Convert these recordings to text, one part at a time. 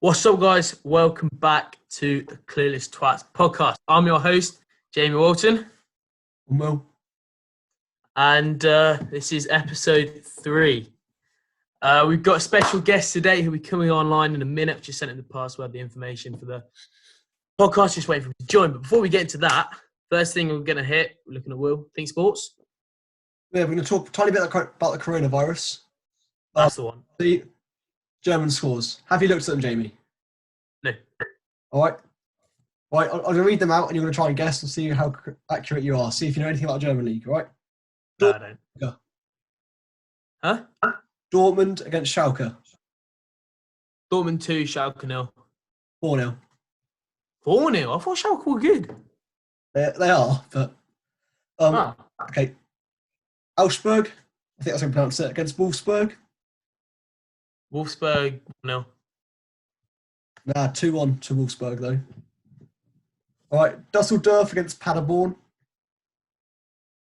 What's up, guys? Welcome back to the Clueless Twats podcast. I'm your host, Jamie Walton. Well, And this is episode 3. We've got a special guest today who'll be coming online in a minute. I've just sent him the password, the information for the podcast. Just waiting for him to join. But before we get into that, first thing we're going to hit, we're looking at Will. Think sports? yeah, we're going to talk a tiny bit about the coronavirus. That's the one. The German scores. Have you looked at them, Jamie? No. All right. Right, I'm going to read them out and you're going to try and guess and see how accurate you are. See if you know anything about the German league, all right? No, I don't. Yeah. Huh? Dortmund against Schalke. Dortmund 2, Schalke 0. 4-0. 4-0? I thought Schalke were good. They are, but... Okay. Augsburg, I think that's how you pronounce it, against Wolfsburg. Wolfsburg 0. Nah, 2-1 to Wolfsburg, though. All right, Dusseldorf against Paderborn.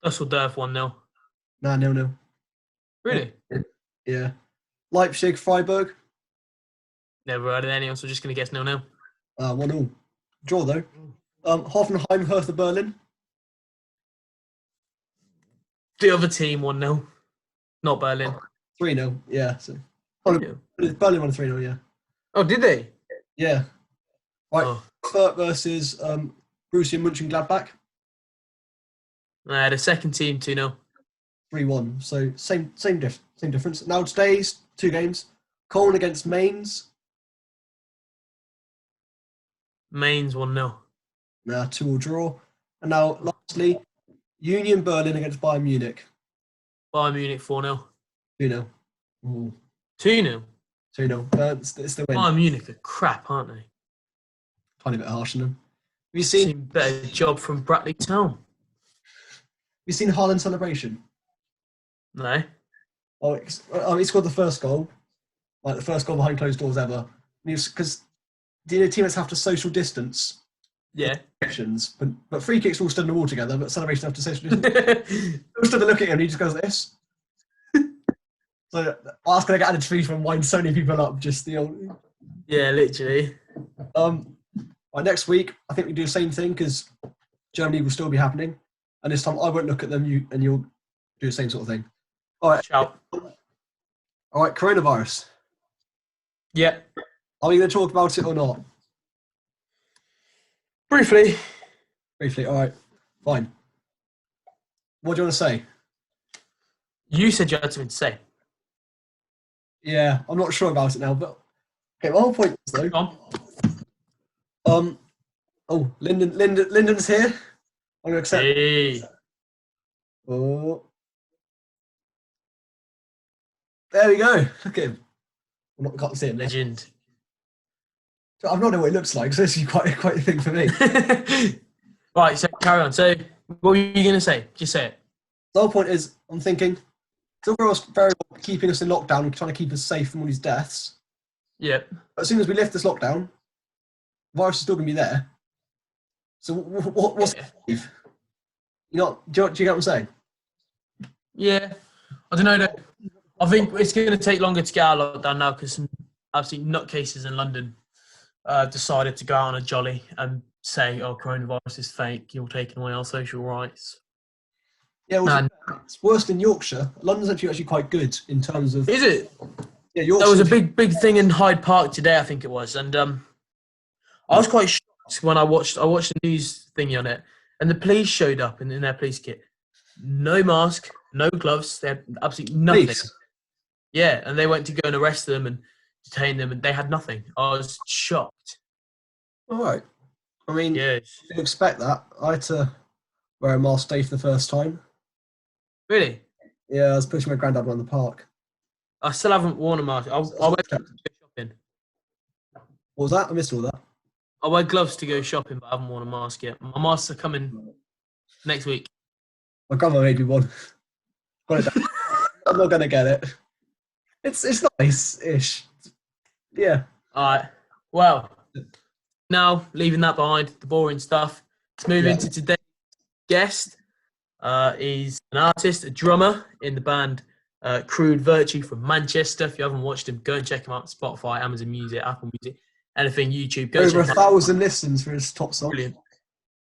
Dusseldorf 1-0. Nah, 0-0. Really? Yeah. Leipzig, Freiburg. Never heard of any, so just going to guess 0-0. 1-0. Draw, though. Hoffenheim, Hertha Berlin. The other team 1-0. Not Berlin. 3-0, yeah. So, 3-0. Berlin won 3-0, yeah. Oh, did they? Yeah. Right, Oh. Frankfurt versus Borussia Mönchengladbach. The second team 2-0. 3-1. So same difference. Now today's 2 games. Cologne against Mainz. Mainz 1-0. 2-2 draw. And now lastly, Union Berlin against Bayern Munich. Bayern Munich 4-0. 2-0. Ooh, 2-0. 2-0. It's the win. Bayern Munich are crap, aren't they? Tiny bit harsh on them. Have you seen Better job from Bradley Town. Haaland's celebration? No. Oh, he scored the first goal, like the first goal behind closed doors ever. Because teammates have to social distance. Yeah. Actions, but free kicks all stood in the wall together, but celebration have to social distance. All stood there looking at him, and he just goes like this. So I was going to get added to FIFA and wind so many people up. Just the old. Yeah, literally. Right, next week I think we do the same thing because Germany will still be happening, and this time I won't look at them. You'll do the same sort of thing. All right. Ciao. All right. Coronavirus. Yeah. Are we going to talk about it or not? Briefly. All right. Fine. What do you want to say? You said you had something to say. Yeah, I'm not sure about it now, but okay. My whole point is though. Go Oh, Lyndan's here. I'm going to accept. Hey. Oh. There we go. Look at him. I can't see him. Legend. I've no idea what it looks like, so this is quite a thing for me. Right, so carry on. So what were you going to say? Just say it. The whole point is, I'm thinking, still very well keeping us in lockdown and trying to keep us safe from all these deaths. Yep. But as soon as we lift this lockdown, the virus is still going to be there. So what's Yeah. do you get what I'm saying? Yeah. I don't know. Though. I think it's going to take longer to get out of lockdown now because some absolute nutcases in London decided to go out on a jolly and say, oh, coronavirus is fake, you're taking away our social rights. Yeah, well, it's worse than Yorkshire. London's actually quite good in terms of... Is it? Yeah, Yorkshire... There was a big thing in Hyde Park today, I think it was, and I was quite shocked when I watched the news thingy on it, and the police showed up in their police kit. No mask, no gloves, they had absolutely nothing. Police? Yeah, and they went to go and arrest them and detain them, and they had nothing. I was shocked. All right. I mean, Yes. you expect that. I had to wear a mask today for the first time. Really? Yeah, I was pushing my granddad around the park. I still haven't worn a mask. I wear gloves to go shopping. What was that? I missed all that. I wear gloves to go shopping, but I haven't worn a mask yet. My masks are coming next week. My grandma made me one. Got it down. I'm not going to get it. It's nice-ish. Yeah. All right. Well, now leaving that behind, the boring stuff. Let's move into today's guest. He's an artist, a drummer in the band Crude Virtue from Manchester. If you haven't watched him, go and check him out on Spotify, Amazon Music, Apple Music. anything YouTube. Go Over check it out. 1,000 listens for his top song. Brilliant.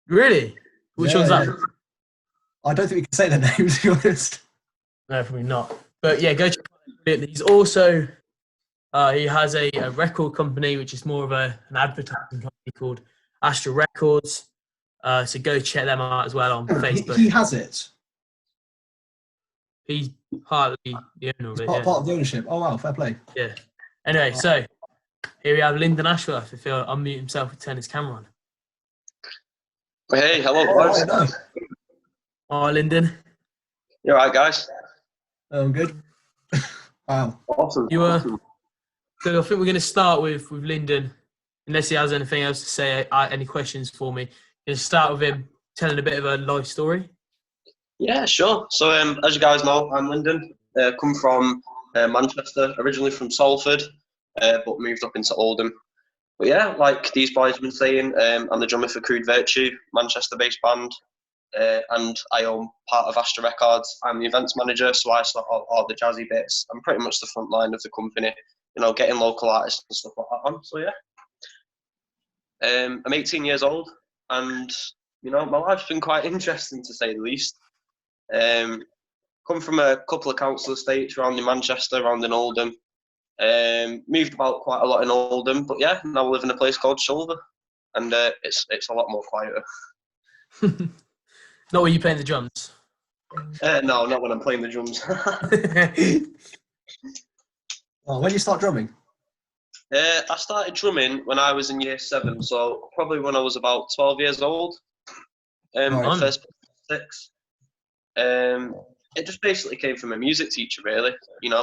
Really? Which one's that? I don't think we can say the name, to be honest. No, probably not. But yeah, go check it out. He's also he has a record company, which is more of an advertising company called Astra Records. So go check them out as well on Facebook. He has it. He's partly the owner of it. Part of the ownership. Oh wow, fair play. Yeah. Anyway, so here we have Lyndan Ashworth. If he'll unmute himself and turn his camera on. Hey, hello, boys. Oh, Lyndan. You alright, guys? I'm good. Wow. Awesome. So I think we're going to start with Lyndan, unless he has anything else to say, any questions for me. Going to start with him telling a bit of a life story. Yeah, sure. So, as you guys know, I'm Lyndan. Come from Manchester, originally from Salford, but moved up into Oldham. But yeah, like these boys have been saying, I'm the drummer for Crude Virtue, Manchester-based band, and I own part of Astra Records. I'm the events manager, so I sort all the jazzy bits. I'm pretty much the front line of the company, getting local artists and stuff like that on. So yeah, I'm 18 years old, and my life's been quite interesting to say the least. Come from a couple of council estates around in Manchester, around in Oldham. Moved about quite a lot in Oldham, but yeah, now I live in a place called Shulver, and it's a lot more quieter. Not when you playing the drums. No, not when I'm playing the drums. When did you start drumming? I started drumming when I was in year 7, so probably when I was about 12 years old. First 6. It just basically came from a music teacher, really.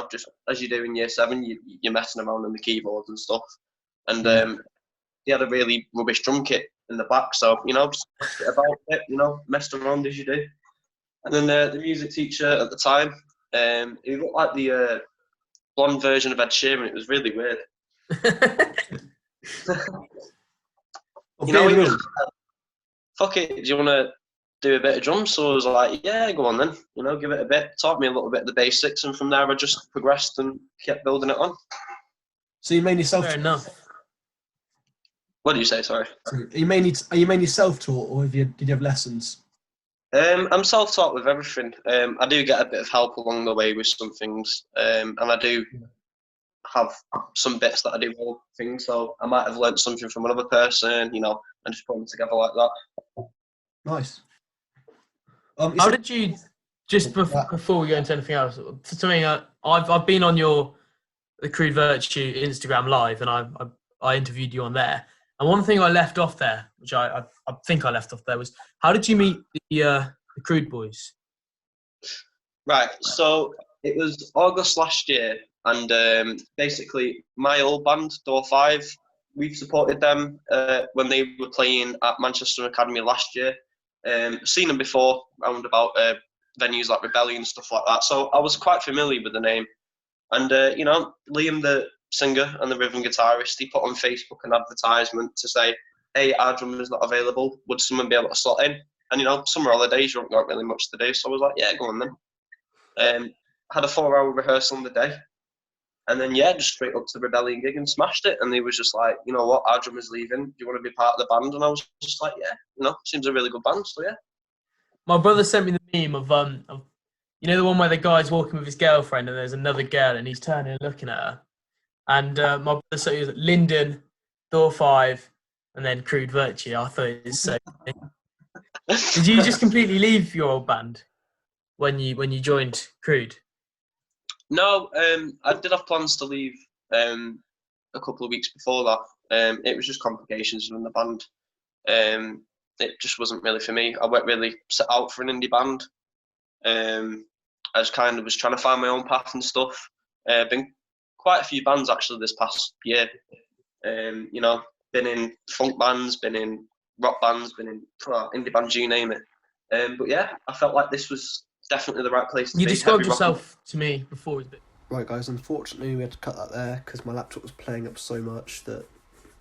Just as you do in year 7, you're messing around on the keyboards and stuff. And he had a really rubbish drum kit in the back, so just messed about it, messed around as you do. And then the music teacher at the time, he looked like the blonde version of Ed Sheeran. It was really weird. He was like, fuck it, do you want to do a bit of drums? So I was like, yeah, go on then, give it a bit. Taught me a little bit of the basics, and from there I just progressed and kept building it on. So you mainly self-taught? Fair enough. What do you say, sorry? Are you mainly self-taught, or did you have lessons? I'm self-taught with everything. I do get a bit of help along the way with some things, and I do have some bits that I do all things, so I might have learnt something from another person, and just put them together like that. Nice. How did you, just before we go into anything else, something I've been on the Crude Virtue Instagram live, and I interviewed you on there, and one thing I left off there, which I think I left off there, was how did you meet the Crude boys? Right, so it was August last year, and basically my old band, Door 5, we've supported them when they were playing at Manchester Academy last year. Seen them before, round about venues like Rebellion and stuff like that, so I was quite familiar with the name. And, Liam, the singer and the rhythm guitarist, he put on Facebook an advertisement to say, hey, our drummer's not available, would someone be able to slot in? And, summer holidays, you haven't got really much to do, so I was like, yeah, go on then. Had a 4-hour rehearsal on the day, and then, yeah, just straight up to the Rebellion gig and smashed it, and he was just like, you know what, our drummer's leaving, do you want to be part of the band? And I was just like, yeah, seems a really good band, so yeah. My brother sent me the meme of the one where the guy's walking with his girlfriend and there's another girl and he's turning and looking at her. And my brother said it was Lyndan, Door 5, and then Crude Virtue. I thought it was so funny. Did you just completely leave your old band when you joined Crude? No, I did have plans to leave a couple of weeks before that. It was just complications in the band. It just wasn't really for me. I weren't really set out for an indie band. I just kind of was trying to find my own path and stuff. Been quite a few bands actually this past year. Been in funk bands, been in rock bands, been in indie bands, you name it. But yeah, I felt like this was definitely the right place to be. You described yourself to me before. Right, guys, unfortunately we had to cut that there because my laptop was playing up so much that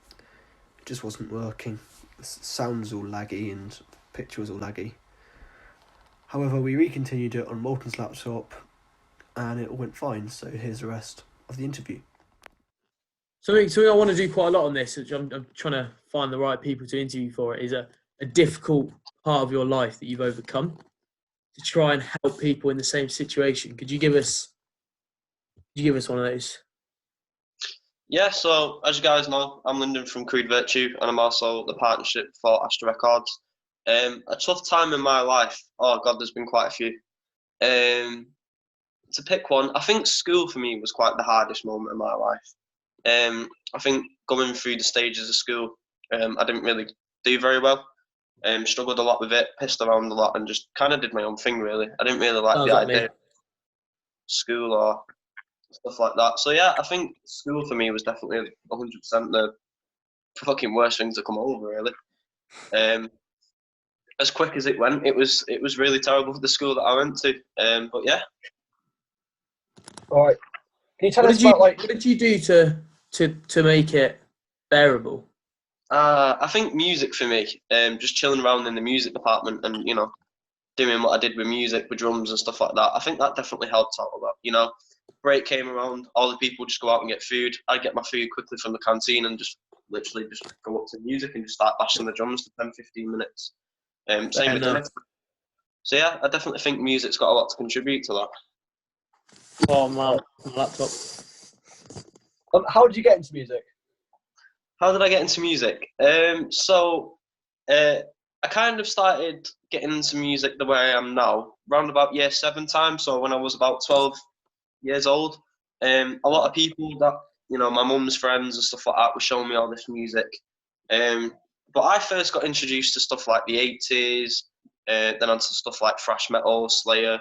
it just wasn't working. The sound was all laggy and the picture was all laggy. However, we re-continued it on Molten's laptop and it all went fine, so here's the rest of the interview. Something I want to do quite a lot on this, which I'm trying to find the right people to interview for it, is a difficult part of your life that you've overcome to try and help people in the same situation. Could you give us one of those? Yeah, so as you guys know, I'm Lyndan from Crude Virtue, and I'm also the partnership for Astra Records. A tough time in my life. Oh God, there's been quite a few. To pick one, I think school for me was quite the hardest moment of my life. I think going through the stages of school, I didn't really do very well. Struggled a lot with it, pissed around a lot, and just kind of did my own thing. Really, I didn't really like the idea of school or stuff like that. So yeah, I think school for me was definitely 100% the fucking worst thing to come over. Really, as quick as it went, it was really terrible for the school that I went to. But yeah. All right. Can you tell us about what did you do to make it bearable? I think music for me, just chilling around in the music department and, doing what I did with music, with drums and stuff like that. I think that definitely helped out a lot, Break came around, all the people just go out and get food. I'd get my food quickly from the canteen and just literally just go up to music and just start bashing the drums for 10, 15 minutes. Same with the So yeah, I definitely think music's got a lot to contribute to that. Oh, my laptop. How did you get into music? How did I get into music? I kind of started getting into music the way I am now, round about year 7 time. So when I was about 12 years old, a lot of people that, my mum's friends and stuff like that were showing me all this music. But I first got introduced to stuff like the 80s, then onto stuff like thrash metal, Slayer.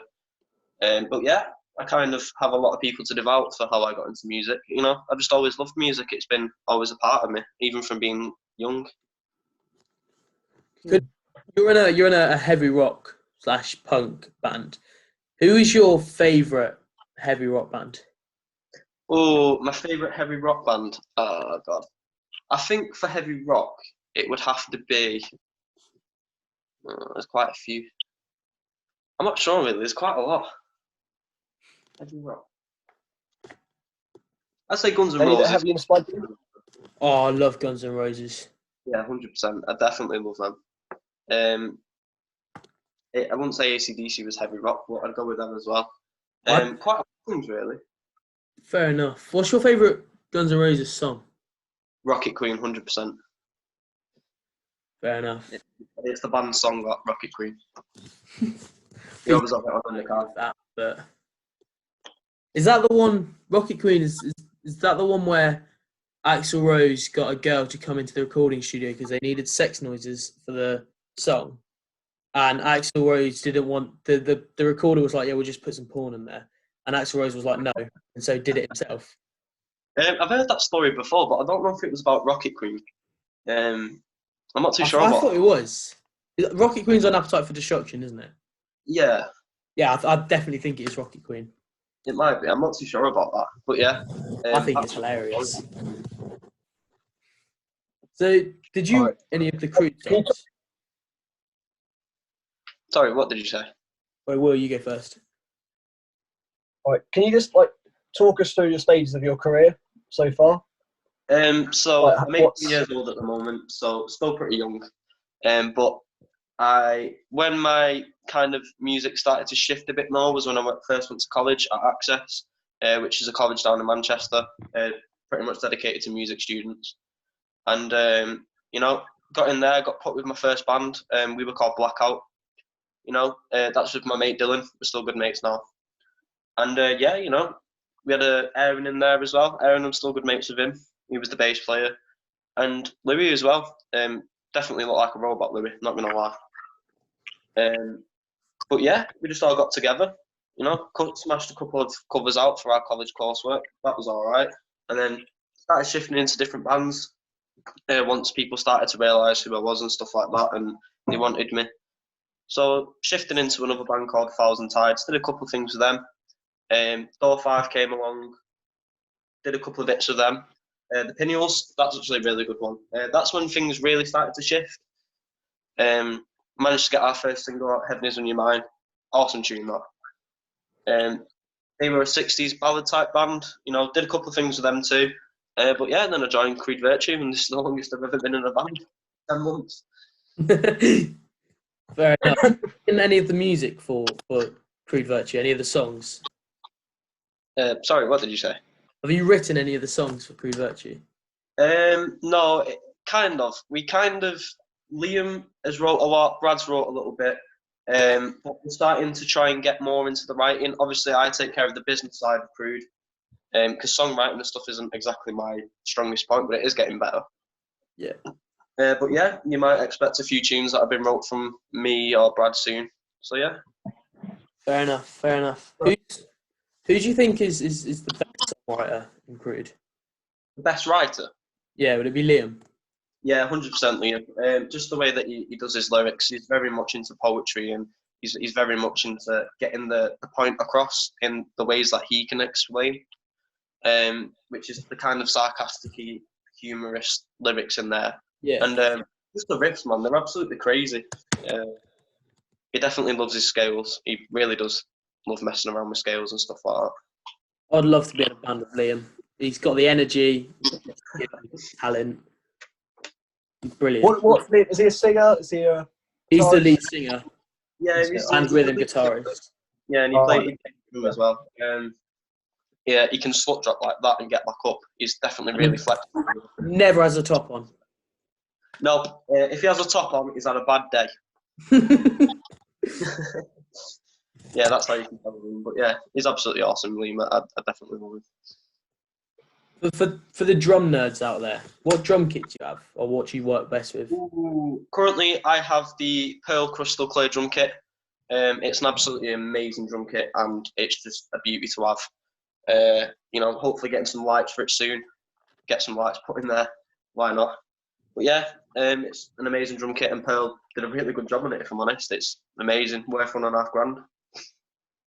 But yeah, I kind of have a lot of people to devout for how I got into music. I just always loved music. It's been always a part of me, even from being young. You're in a heavy rock / punk band. Who is your favourite heavy rock band? Oh, my favourite heavy rock band. Oh God, I think for heavy rock it would have to be. There's quite a few. I'm not sure really. There's quite a lot. Heavy rock. I'd say Guns N' Roses. Have you inspired you? Oh, I love Guns N' Roses. Yeah, 100%. I definitely love them. I wouldn't say AC/DC was heavy rock, but I'd go with them as well. Quite a lot of things, really. Fair enough. What's your favourite Guns N' Roses song? Rocket Queen, 100%. Fair enough. It's the band song, Rocket Queen. You always have it on the car. But is that the one? Rocket Queen is that the one where Axl Rose got a girl to come into the recording studio because they needed sex noises for the song, and Axl Rose didn't want the recorder was like, yeah, we'll just put some porn in there, and Axl Rose was like, no, and so did it himself. I've heard that story before, but I don't know if it was about Rocket Queen. I'm not too sure. I thought it was. Rocket Queen's on Appetite for Destruction, isn't it? Yeah. Yeah, I definitely think it is Rocket Queen. It might be. I'm not too sure about that, but yeah. I think it's hilarious. So, did you any of the Crude songs? Sorry, what did you say? Wait, Will, you go first. All right, can you just talk us through the stages of your career so far? So I'm 18 years old at the moment, so still pretty young. But when my kind of music started to shift a bit more was when I first went to college at Access, which is a college down in Manchester, pretty much dedicated to music students. And got in there, got put with my first band. We were called Blackout. That's with my mate Dylan. We're still good mates now. And we had Aaron in there as well. Aaron, I'm still good mates with him. He was the bass player. And Louis as well. Definitely looked like a robot, Louis, not going to lie. But yeah, we just all got together, smashed a couple of covers out for our college coursework. That was all right. And then started shifting into different bands once people started to realise who I was and stuff like that, and they wanted me. So shifting into another band called Thousand Tides, did a couple of things with them. Door 5 came along, did a couple of bits with them. The Pinuals, that's actually a really good one. That's when things really started to shift. Managed to get our first single out, Heaven Is On Your Mind. Awesome tune, that. They were a 60s ballad type band, did a couple of things with them too. But yeah, then I joined Crude Virtue, and this is the longest I've ever been in a band. 10 months. Fair enough. In any of the music for Crude Virtue, any of the songs? Sorry, what did you say? Have you written any of the songs for Crude Virtue? No, kind of. Liam has wrote a lot, Brad's wrote a little bit, but we're starting to try and get more into the writing. Obviously, I take care of the business side of Crude, because songwriting and stuff isn't exactly my strongest point, but it is getting better. Yeah. But yeah, you might expect a few tunes that have been wrote from me or Brad soon. So yeah. Fair enough. Who do you think is the best songwriter in Crude? The best writer? Yeah, would it be Liam? Yeah, 100% Liam. Just the way that he does his lyrics, he's very much into poetry, and he's very much into getting the point across in the ways that he can explain, which is the kind of sarcastic, humorous lyrics in there. Yeah. And just the riffs, man, they're absolutely crazy. He definitely loves his scales. He really does love messing around with scales and stuff like that. I'd love to be in a band with Liam. He's got the energy, talent. He's brilliant. Is he a singer? Is he a? He's the lead singer. Yeah, and rhythm guitarist. Yeah, and he played as well. Yeah, he can slut drop like that and get back up. He's definitely really flexible. Never has a top on. No, if he has a top on, he's had a bad day. Yeah, that's how you can tell him. But yeah, he's absolutely awesome, Liam. I definitely love him. For the drum nerds out there, what drum kit do you have, or what do you work best with? Ooh, currently, I have the Pearl Crystal Clear drum kit. It's an absolutely amazing drum kit, and it's just a beauty to have. Hopefully getting some lights for it soon. Get some lights put in there. Why not? But yeah, it's an amazing drum kit, and Pearl did a really good job on it, if I'm honest. It's amazing. Worth $1.5 grand.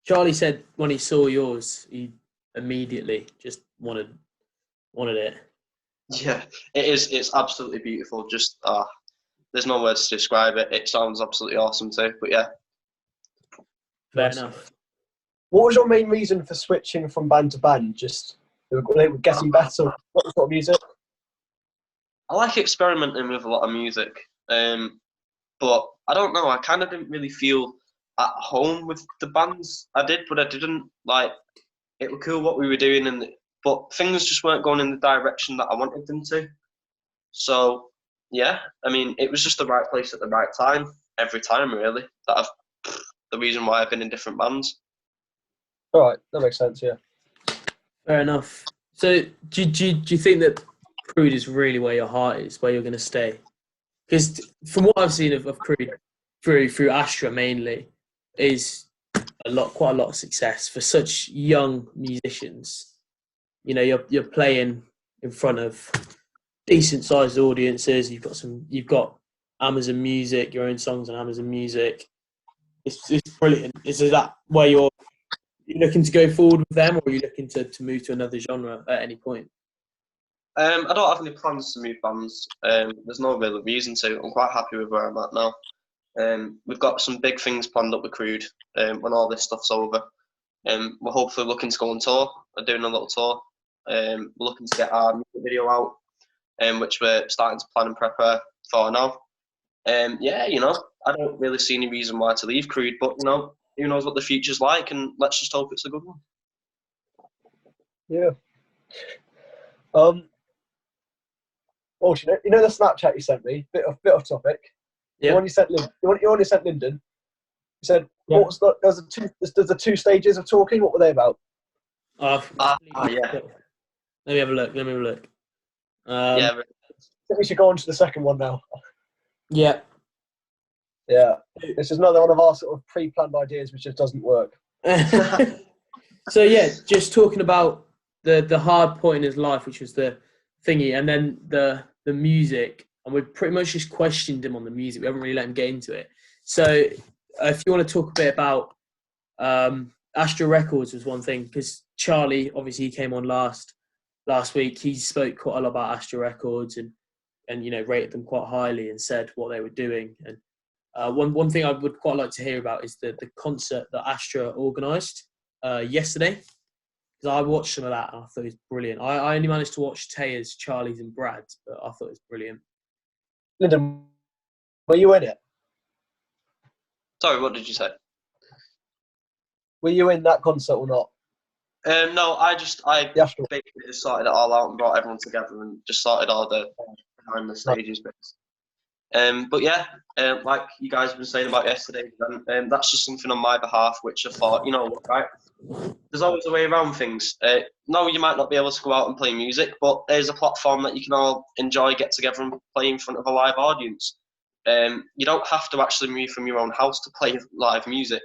Charlie said when he saw yours, he immediately just wanted it. Yeah, it is. It's absolutely beautiful. Just there's no words to describe it. It sounds absolutely awesome too. But yeah. Fair enough. What was your main reason for switching from band to band? Just they were getting better. What sort of music? I like experimenting with a lot of music, but I don't know. I kind of didn't really feel at home with the bands I did, but I didn't like. It was cool what we were doing, but things just weren't going in the direction that I wanted them to. So yeah, I mean, it was just the right place at the right time every time, really. The reason why I've been in different bands. All right, that makes sense. Yeah. Fair enough. So do you think that Crude is really where your heart is, where you're going to stay? Because from what I've seen of Crude through Astra mainly, is quite a lot of success for such young musicians. You know, you're playing in front of decent sized audiences. You've got Amazon Music, your own songs on Amazon Music. It's brilliant. Is that where you're looking to go forward with them, or are you looking to move to another genre at any point? I don't have any plans to move bands. There's no real reason to. I'm quite happy with where I'm at now. We've got some big things planned up with Crude when all this stuff's over. We're hopefully looking to go on tour. We're doing a little tour. We're looking to get our music video out, which we're starting to plan and prepare for now. Yeah, I don't really see any reason why to leave Crude, but who knows what the future's like, and let's just hope it's a good one. Yeah. Oh, you know the Snapchat you sent me? Bit off topic. Yeah. The one you sent Lyndan. You said what was there's the two stages of talking. What were they about? Yeah. Let me have a look. Yeah. I think we should go on to the second one now. Yeah. Yeah. This is another one of our sort of pre-planned ideas which just doesn't work. So yeah, just talking about the hard point in his life, which was the thingy, and then the music, and we pretty much just questioned him on the music. We haven't really let him get into it. So if you want to talk a bit about Astra Records was one thing, because Charlie, obviously he came on last week. He spoke quite a lot about Astra Records and rated them quite highly and said what they were doing. And one thing I would quite like to hear about is the concert that Astra organised yesterday. because I watched some of that and I thought it was brilliant. I only managed to watch Taya's, Charlie's, and Brad's, but I thought it was brilliant. Lyndan, were you in it? Sorry, what did you say? Were you in that concert or not? No, I The Astra. basically just sorted it all out and brought everyone together and just sorted all the behind the stages bits. But yeah, like you guys have been saying about yesterday, that's just something on my behalf, which I thought, you know what, right? There's always a way around things. No, you might not be able to go out and play music, but there's a platform that you can all enjoy, get together and play in front of a live audience. You don't have to actually move from your own house to play live music.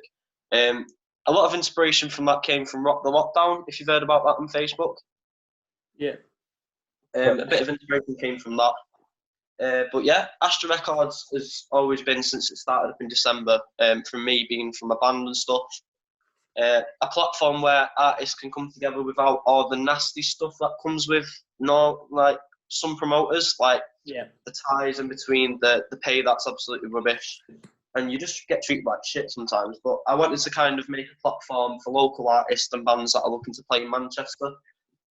A lot of inspiration from that came from Rock the Lockdown, if you've heard about that on Facebook. Yeah. A bit of inspiration came from that. But yeah, Astra Records has always been, since it started up in December, from me being from a band and stuff, a platform where artists can come together without all the nasty stuff that comes with, like some promoters, like the ties in between, the pay that's absolutely rubbish, and you just get treated like shit sometimes. But I wanted to kind of make a platform for local artists and bands that are looking to play in Manchester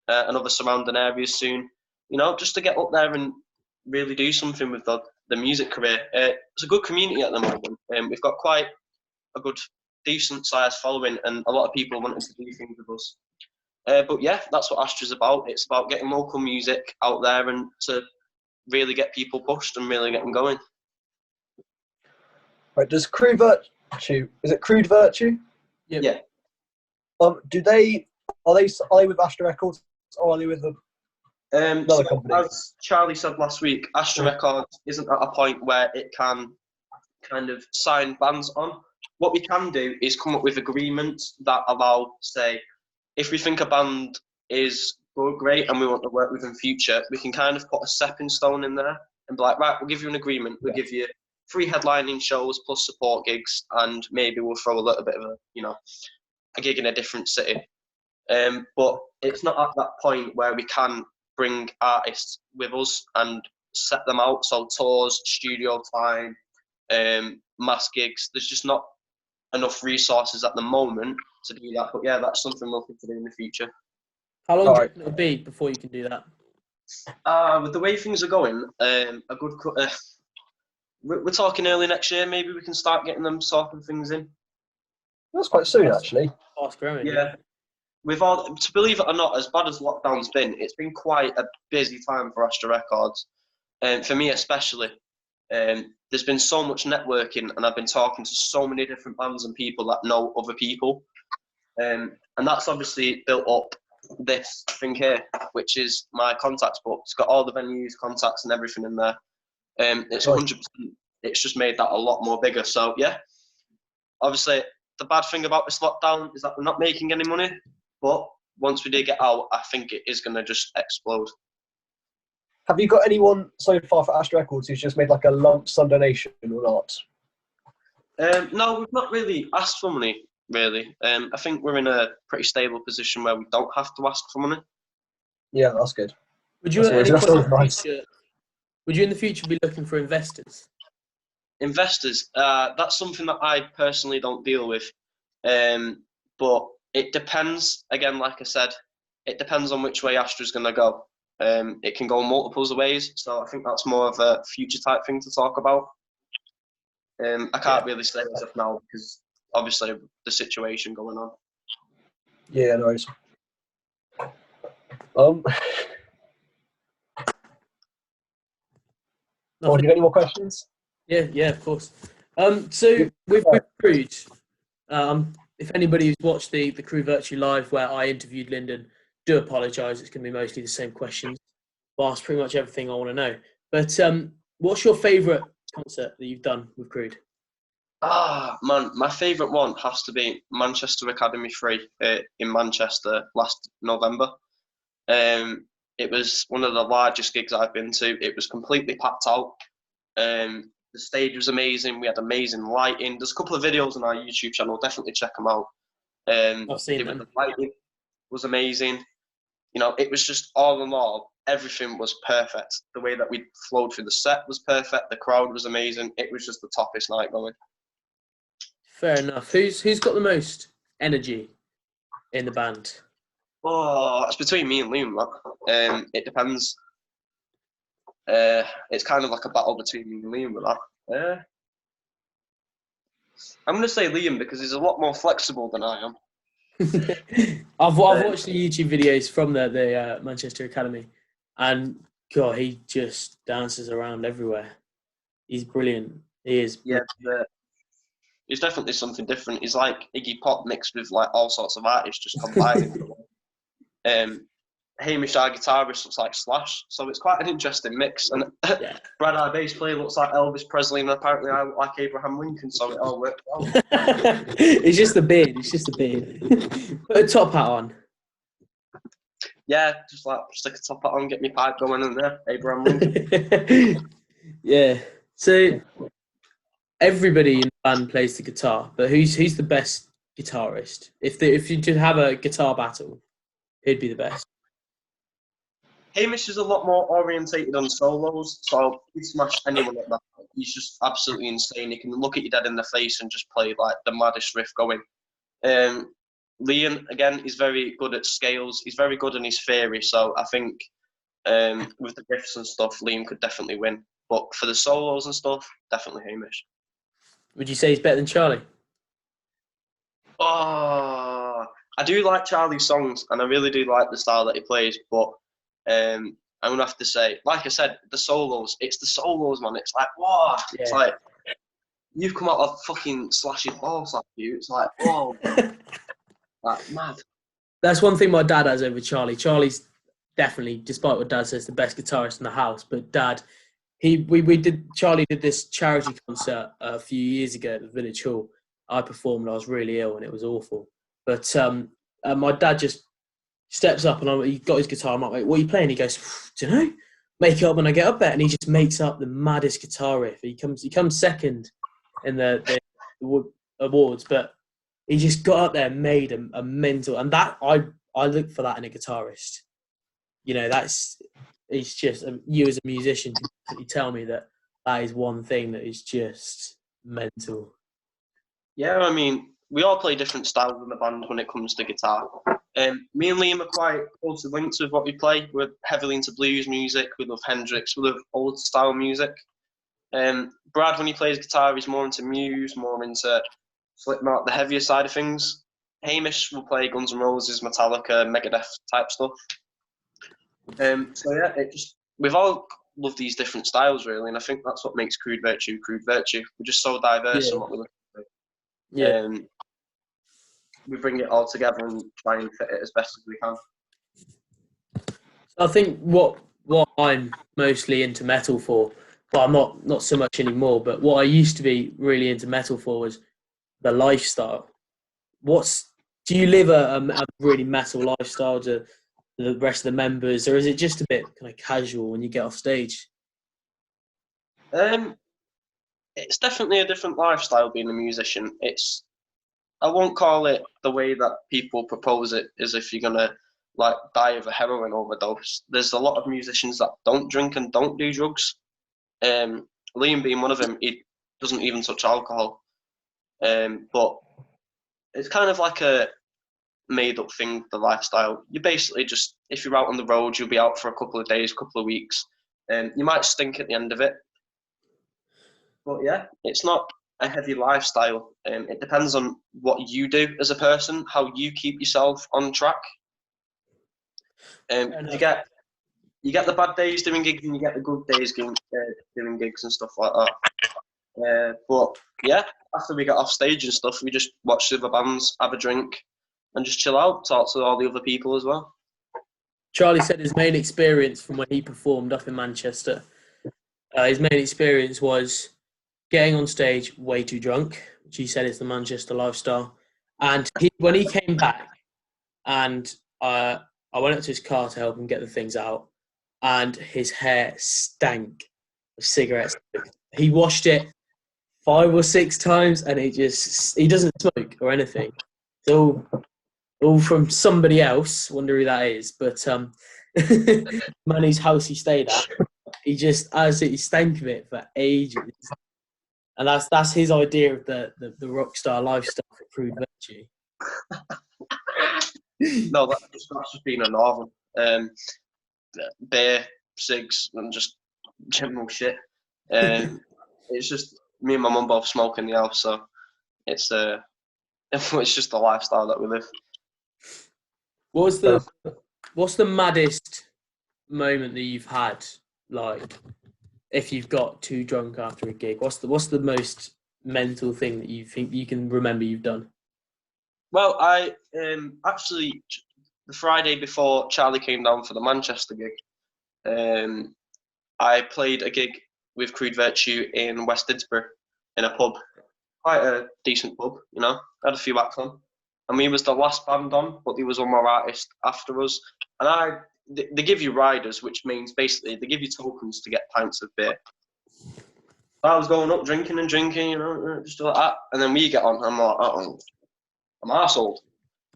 and other surrounding areas soon, you know, just to get up there and really do something with the music career. It's a good community at the moment. We've got quite a good, decent sized following, and a lot of people wanting to do things with us. But yeah, that's what Astra's about. It's about getting local music out there and to really get people pushed and really get them going. Right, does Crude Virtue, is it Crude Virtue? Yep. Yeah. Are they with Astra Records or are they with another company? As Charlie said last week, Astra Records isn't at a point where it can kind of sign bands on. What we can do is come up with agreements that allow, say, if we think a band is great and we want to work with them in future, we can kind of put a stepping stone in there and be like, right, we'll give you an agreement. We'll give you 3 headlining shows plus support gigs, and maybe we'll throw a little bit of a gig in a different city. But it's not at that point where we can bring artists with us and set them out. So tours, studio time, mass gigs. There's just not enough resources at the moment to do that. But yeah, that's something we're looking to do in the future. How long do you think it'll be before you can do that? With the way things are going, we're talking early next year. Maybe we can start getting them sorting things in. That's quite soon, actually. Fast growing. Yeah. With all, to believe it or not, as bad as lockdown's been, it's been quite a busy time for Astra Records, for me especially. There's been so much networking, and I've been talking to so many different bands and people that know other people, and that's obviously built up this thing here, which is my contacts book. It's got all the venues, contacts, and everything in there. It's 100%. It's just made that a lot more bigger. So yeah, obviously the bad thing about this lockdown is that we're not making any money. But once we do get out, I think it is going to just explode. Have you got anyone so far for Astra Records who's just made like a lump sum donation or not? No, we've not really asked for money, really. I think we're in a pretty stable position where we don't have to ask for money. Yeah, that's good. Would you That's nice. Would you in the future be looking for investors? Investors, that's something that I personally don't deal with. But it depends, again, like I said, it depends on which way Astra's going to go. It can go multiple ways, so I think that's more of a future type thing to talk about. I can't really say as of now because obviously the situation going on. Yeah, no worries. Do you got any more questions? Yeah, of course. So with Crude, if anybody who's watched the Crude Virtue live where I interviewed Lyndan, do apologise. It's going to be mostly the same questions. I'll ask pretty much everything I want to know. But what's your favourite concert that you've done with Crude? Man, my favourite one has to be Manchester Academy 3 in Manchester last November. It was one of the largest gigs I've been to. It was completely packed out. The stage was amazing. We had amazing lighting. There's a couple of videos on our YouTube channel. Definitely check them out. I've seen them. The lighting was amazing. You know, it was just all in all, everything was perfect. The way that we flowed through the set was perfect. The crowd was amazing. It was just the toppest night going. Fair enough. Who's got the most energy in the band? Oh, it's between me and Liam, that. It depends. It's kind of like a battle between me and Liam with that. I'm going to say Liam because he's a lot more flexible than I am. I've watched the YouTube videos from the Manchester Academy, and God, he just dances around everywhere. He's brilliant. He is. Yeah, he's definitely something different. He's like Iggy Pop mixed with like all sorts of artists just combining. Hamish, our guitarist, looks like Slash, so it's quite an interesting mix. And Yeah. Brad, our bass player, looks like Elvis Presley, and apparently I look like Abraham Lincoln, so it all works well. It's just the beard. It's just the beard. Put a top hat on. Yeah, just like stick a top hat on, get me pipe going in there, Abraham Lincoln. Yeah. So everybody in the band plays the guitar, but who's the best guitarist? If you did have a guitar battle, who'd be the best? Hamish is a lot more orientated on solos, so he'd smash anyone at that point. He's just absolutely insane. He can look at you dead in the face and just play like the maddest riff going. Liam, again, is very good at scales. He's very good in his theory, so I think with the riffs and stuff, Liam could definitely win. But for the solos and stuff, definitely Hamish. Would you say he's better than Charlie? Oh, I do like Charlie's songs, and I really do like the style that he plays, but I'm going to have to say, like I said, the solos, it's the solos, man. It's like, whoa, it's like, you've come out of fucking Slash's balls like you. It's like, whoa, like, mad. That's one thing my dad has over Charlie. Charlie's definitely, despite what Dad says, the best guitarist in the house. But Dad, Charlie did this charity concert a few years ago at the Village Hall. I performed. I was really ill and it was awful. But my dad just steps up and he got his guitar. I'm like, what are you playing? He goes, do you know? Make it up when I get up there. And he just makes up the maddest guitar riff. He comes second in the awards, but he just got up there and made a mental. And that I look for that in a guitarist. You know, it's just you as a musician can tell me that is one thing that is just mental. Yeah, I mean, we all play different styles in the band when it comes to guitar. Me and Liam are quite closely linked with what we play. We're heavily into blues music. We love Hendrix. We love old style music. Brad, when he plays guitar, he's more into Muse, more into Slipknot, the heavier side of things. Hamish will play Guns N' Roses, Metallica, Megadeth type stuff. So yeah, we've all loved these different styles really, and I think that's what makes Crude Virtue. We're just so diverse in what we listen to. Yeah. We bring it all together and try and fit it as best as we can. I think what I'm mostly into metal for, but I'm not so much anymore. But what I used to be really into metal for was the lifestyle. Do you live a really metal lifestyle to the rest of the members, or is it just a bit kind of casual when you get off stage? It's definitely a different lifestyle being a musician. I won't call it the way that people propose it, as if you're gonna like die of a heroin overdose. There's a lot of musicians that don't drink and don't do drugs. Liam being one of them, he doesn't even touch alcohol. But it's kind of like a made up thing, the lifestyle. You basically just, if you're out on the road, you'll be out for a couple of days, couple of weeks. You might stink at the end of it. But yeah, it's not a heavy lifestyle. It depends on what you do as a person, how you keep yourself on track. You get the bad days doing gigs and you get the good days doing gigs and stuff like that. But yeah, after we get off stage and stuff, we just watch the other bands, have a drink, and just chill out, talk to all the other people as well. Charlie said his main experience from when he performed up in Manchester, his main experience was getting on stage way too drunk, which he said is the Manchester lifestyle. And when he came back, and I went up to his car to help him get the things out, and his hair stank of cigarettes. He washed it 5 or 6 times, and he doesn't smoke or anything. It's all from somebody else. Wonder who that is. But man whose house he stayed at, he just absolutely stank of it for ages. And that's his idea of the rock star lifestyle for Crude Virtue. No, that's just been a northern. Beer, cigs, and just general shit. It's just me and my mum both smoke in the house, so it's it's just the lifestyle that we live. What's the maddest moment that you've had? Like, if you've got too drunk after a gig, what's the most mental thing that you think you can remember you've done? Well, I actually the Friday before Charlie came down for the Manchester gig, I played a gig with Crude Virtue in West Didsbury in a pub, quite a decent pub, you know. Had a few acts on, and we was the last band on, but there was one more artist after us, and they give you riders, which means basically they give you tokens to get pints of beer. I was going up drinking, you know, just like that, and then we get on. I'm like, I'm arsehole.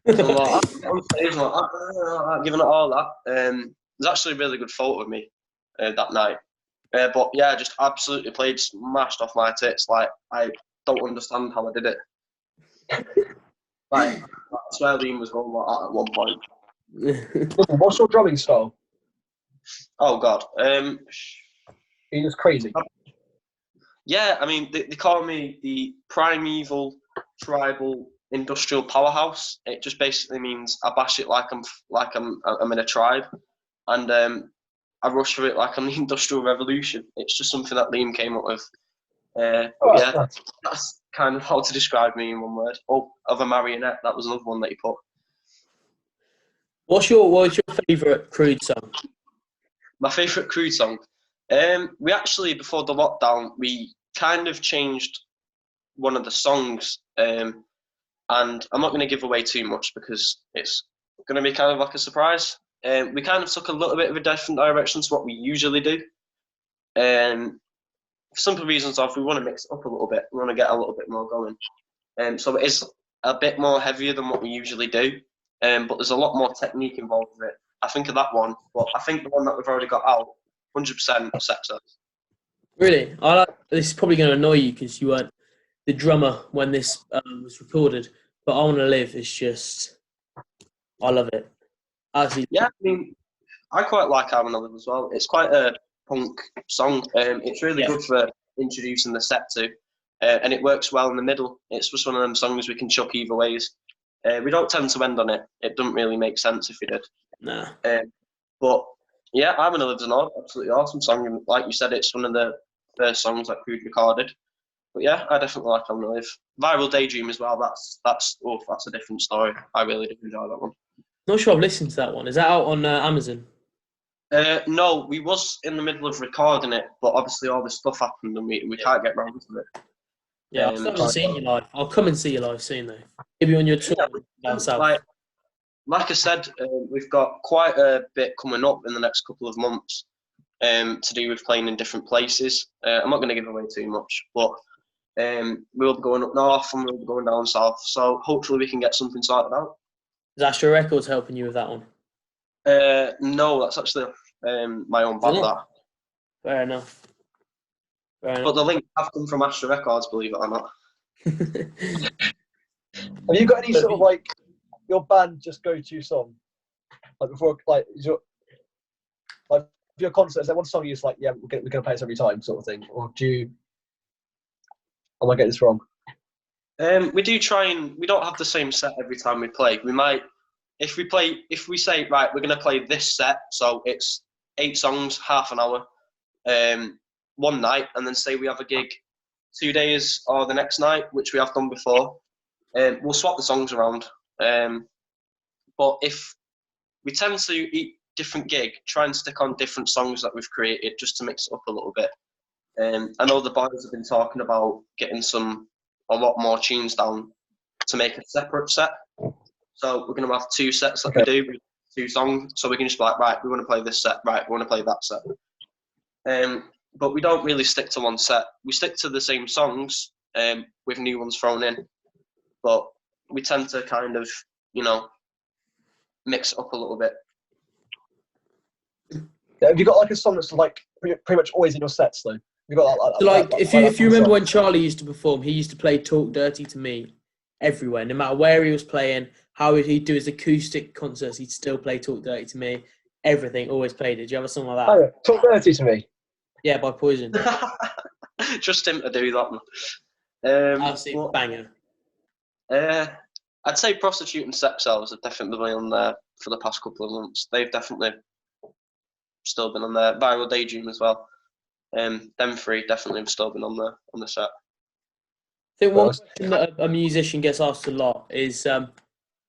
So I'm like, on stage, I'm like, giving it all that. There's actually a really good photo of me that night. But yeah, just absolutely played, smashed off my tits. Like, I don't understand how I did it. Like, I swear Liam was going like that at one point. What's your drumming style? Oh, God. He was crazy. Yeah, I mean, they call me the primeval tribal industrial powerhouse. It just basically means I bash it like I'm in a tribe, and I rush for it like I'm the Industrial Revolution. It's just something that Liam came up with. Yeah, that's kind of how to describe me in one word. Oh, of a marionette. That was another one that he put. What's your favourite Crude song? My favourite Crude song. We actually, before the lockdown, we kind of changed one of the songs, and I'm not going to give away too much because it's going to be kind of like a surprise. We kind of took a little bit of a different direction to what we usually do. For simple reasons of we want to mix it up a little bit, we want to get a little bit more going. So it is a bit more heavier than what we usually do, but there's a lot more technique involved with it. I think of that one, but I think the one that we've already got out, 100% Sex. Really? This is probably going to annoy you because you weren't the drummer when this was recorded, but I Want to Live is just, I love it. Actually, yeah, I mean, I quite like I Want to Live as well. It's quite a punk song. It's really good for introducing the set to, and it works well in the middle. It's just one of them songs we can chuck either ways. We don't tend to end on it. It doesn't really make sense if you did. Nah. But yeah, I Want to Live is an absolutely awesome song, and like you said, it's one of the first songs that Crude recorded. But yeah, I definitely like I Want to Live. Viral Daydream as well. That's a different story. I really do enjoy that one. Not sure I've listened to that one. Is that out on Amazon? No, we was in the middle of recording it, but obviously all this stuff happened and we can't get round to it. Yeah, I still haven't seen you live. I'll come and see you live soon, though. Maybe on your tour down south. Like I said, we've got quite a bit coming up in the next couple of months to do with playing in different places. I'm not going to give away too much, but we'll be going up north and we'll be going down south. So hopefully we can get something sorted out. Is Astra Records helping you with that one? No, that's actually my own band. That. Fair enough. But the link have come from Astra Records, believe it or not. Have you got any sort of like your band just go-to song? Like before, like is your like for your concerts, is there one song you just like, yeah, we're gonna play this every time, sort of thing, or do you? Am I getting this wrong? We do try and we don't have the same set every time we play. We might, if we say right, we're gonna play this set, so it's 8 songs, half an hour, one night, and then say we have a gig 2 days or the next night, which we have done before. We'll swap the songs around. But if we tend to eat different gig, try and stick on different songs that we've created just to mix it up a little bit. I know the boys have been talking about getting a lot more tunes down to make a separate set. So we're going to have 2 sets that we do with 2 songs. So we can just be like, right, we want to play this set, right, we want to play that set. But we don't really stick to one set. We stick to the same songs with new ones thrown in. But we tend to kind of, mix it up a little bit. Have you got like a song that's like pretty much always in your sets though? You got if you remember when Charlie used to perform, he used to play "Talk Dirty to Me," everywhere. No matter where he was playing, how he'd do his acoustic concerts, he'd still play Talk Dirty to Me. Everything, always played it. Did you have a song like that? Oh, Talk Dirty to Me. Yeah, by Poison. Just him to do that, man. Absolute banger. I'd say Prostitute and Sex Cells have definitely been on there for the past couple of months. They've definitely still been on there. Viral Daydream as well. Them three definitely have still been on the set. I think one question that a musician gets asked a lot is,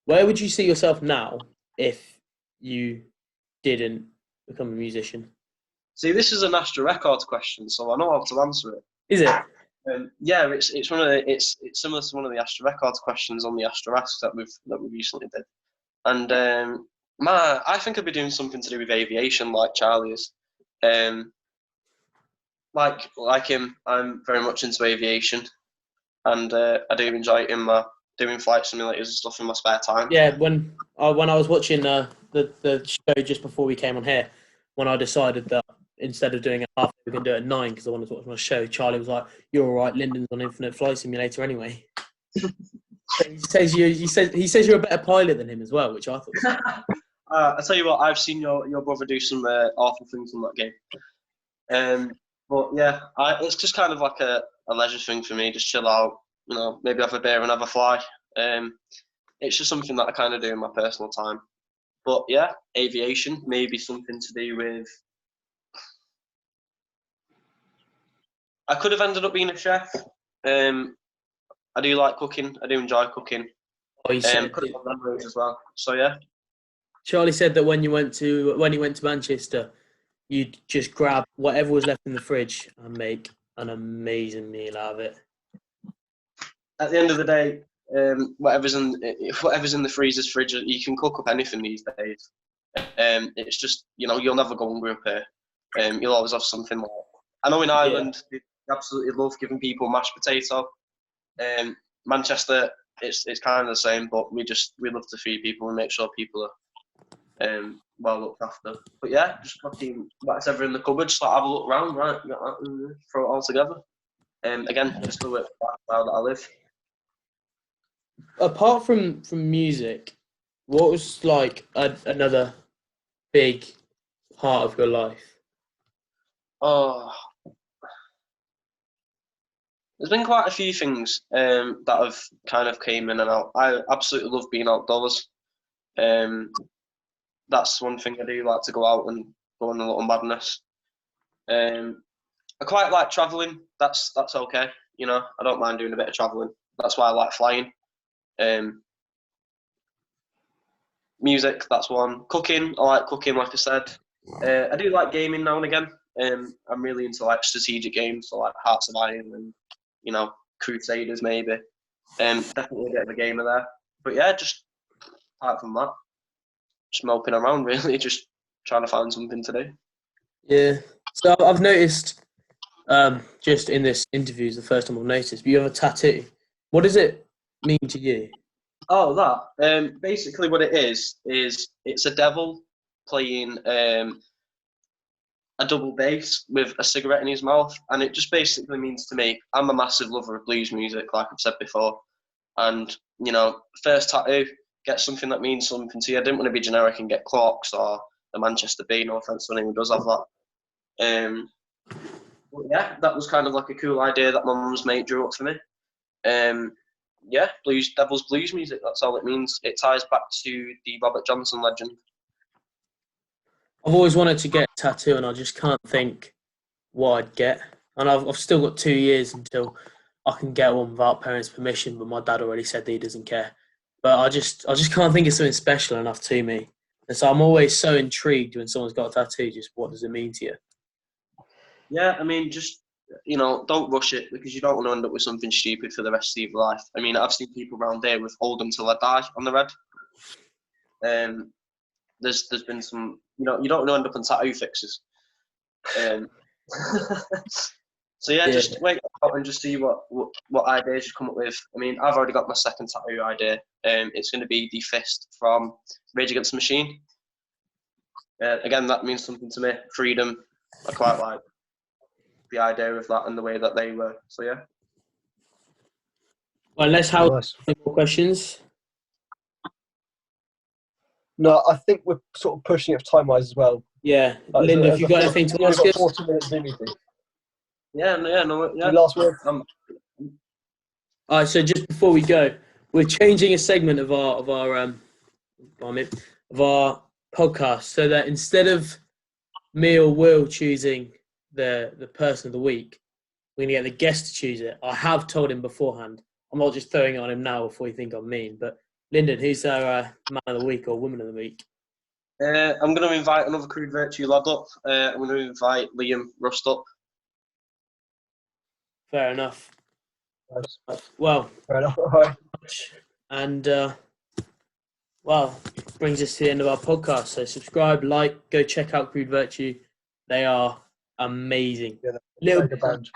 where would you see yourself now if you didn't become a musician? See, this is an Astra Records question, so I know how to answer it. Is it? Yeah, it's one of the, it's similar to one of the Astra Records questions on the Astra Ask that we recently did, and I think I'd be doing something to do with aviation, like Charlie is. Like him, I'm very much into aviation, and I do enjoy it doing flight simulators and stuff in my spare time. Yeah, when I was watching the show just before we came on here, when I decided that instead of doing it half, we can do it at 9 because I wanted to watch my show, Charlie was like, "You're all right, Lyndan's on Infinite Flight Simulator anyway." He says you're a better pilot than him as well, which I thought was I tell you what, I've seen your brother do some awful things in that game. But yeah, it's just kind of like a leisure thing for me, just chill out, maybe have a beer and have a fly. It's just something that I kind of do in my personal time. But yeah, aviation, maybe something to do with... I could have ended up being a chef. I do like cooking. I do enjoy cooking. Oh, could have gone that route as well. So yeah. Charlie said that when he went to Manchester, you'd just grab whatever was left in the fridge and make an amazing meal out of it. At the end of the day, whatever's in the freezer's fridge, you can cook up anything these days. It's just, you'll never go hungry up here. You'll always have something like... I know in Ireland, they absolutely love giving people mashed potato. Manchester, it's kind of the same, but we love to feed people and make sure people are well looked after. But yeah, just fucking whatever in the cupboard, just have a look around, right? Throw it all together. Again, just the lifestyle that I live. Apart from music, what was like another big part of your life? Oh, there's been quite a few things that have kind of came in and out. I absolutely love being outdoors. That's one thing I do, like to go out and go on a little madness. I quite like travelling. That's okay. I don't mind doing a bit of travelling. That's why I like flying. Music, that's one. Cooking, I like cooking, like I said. I do like gaming now and again. I'm really into like strategic games, so like Hearts of Iron and Crusaders maybe. Definitely a bit of a gamer there. But yeah, just apart from that, just moping around really, just trying to find something to do. Yeah. So I've noticed, just in this interview is the first time I've noticed, but you have a tattoo. What does it mean to you? Oh, that. Basically what it is it's a devil playing a double bass with a cigarette in his mouth, and it just basically means to me, I'm a massive lover of blues music, like I've said before, and first tattoo, get something that means something to you. I didn't want to be generic and get Clocks or the Manchester Bee, no offence to anyone who does have that. But yeah, that was kind of like a cool idea that my mum's mate drew up for me. Yeah, Devil's blues music, that's all it means. It ties back to the Robert Johnson legend. I've always wanted to get a tattoo and I just can't think what I'd get. And I've still got 2 years until I can get one without parents' permission, but my dad already said that he doesn't care. But I just can't think of something special enough to me. And so I'm always so intrigued when someone's got a tattoo, just what does it mean to you? Yeah, I mean, just, don't rush it, because you don't want to end up with something stupid for the rest of your life. I mean, I've seen people around here with "Hold 'em till I die" on the red. There's been some, you don't want to end up on tattoo fixes. So yeah, just wait out and just see what ideas you come up with. I mean, I've already got my second tattoo idea. It's going to be the fist from Rage Against the Machine. Again, that means something to me. Freedom. I quite like the idea of that and the way that they were. So yeah. Well, let's have Nice. any more questions. No, I think we're sort of pushing it time-wise as well. Yeah, Linda, have you got anything to ask us? 40 minutes Zoom meeting. Yeah. Any last word? All right. So just before we go, we're changing a segment of our podcast so that instead of me or Will choosing the person of the week, we're gonna get the guest to choose it. I have told him beforehand. I'm not just throwing it on him now before you think I'm mean. But Lyndan, who's our man of the week or woman of the week? I'm going to invite another Crude Virtue lad up. I'm going to invite Liam Rust up. Fair enough. Nice. Well, Fair enough. All right. and well, brings us to the end of our podcast. So subscribe, like, go check out Crude Virtue. They are amazing. Yeah, Little good band.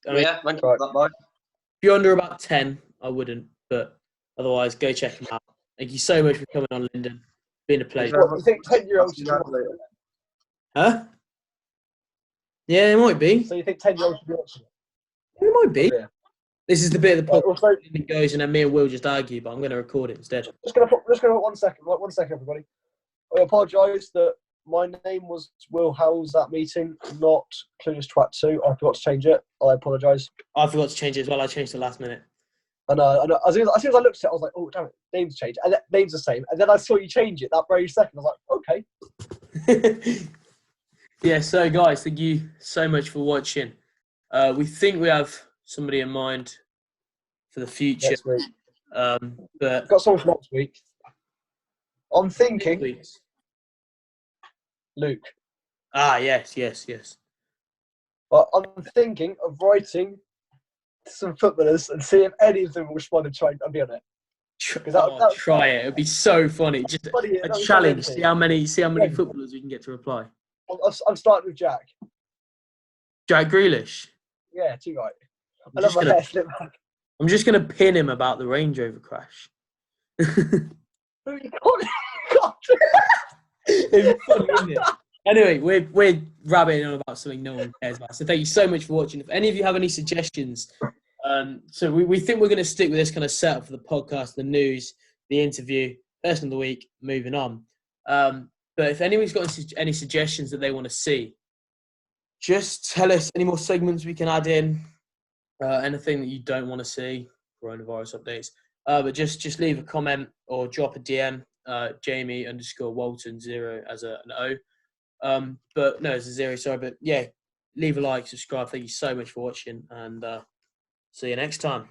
I mean, Yeah, thank you for that, boy. if you're under about 10, I wouldn't, but otherwise, go check them out. Thank you so much for coming on, Lyndan. Been a pleasure. What, you think 10-year-olds should be watching it? Huh? Yeah, it might be. So you think 10-year-olds should be watching it? It might be. Oh, yeah. This is the bit of the Right, podcast also, that goes and then me and Will just argue, but I'm going to record it instead. just gonna put 1 second. Like, 1 second, everybody. I apologise that my name was Will Howells that meeting, not Clueless Twats 2. I forgot to change it. I apologise. I forgot to change it as well. I changed it last minute. I know. As soon as I looked at it, I was like, oh, damn it, name's changed. And name's the same. And then I saw you change it that very second. I was like, okay. Yeah, so guys, thank you so much for watching. We think we have somebody in mind for the future. Next week. But Got someone for next week. I'm thinking Luke. Yes. But I'm thinking of writing some footballers and see if any of them will respond and try and be on it. Try it. It'd be so funny. Just Funny, a that was challenge. funny. See how many Yeah. footballers we can get to reply. I'm starting with Jack. Jack Grealish. Yeah, too right. I'm just my gonna- hair slip back. I'm just gonna pin him about the Range Rover crash. You can't. It'd be funny, wouldn't it? Anyway, we're rabbiting on about something no one cares about. So thank you so much for watching. If any of you have any suggestions, so we think we're going to stick with this kind of setup for the podcast, the news, the interview, person of the week, moving on. But if anyone's got any suggestions that they want to see, just tell us any more segments we can add in, anything that you don't want to see, coronavirus updates. But just leave a comment or drop a DM, Jamie_Walton0 as an O. But no, it's a 0, sorry. But yeah, leave a like, subscribe. Thank you so much for watching, and see you next time.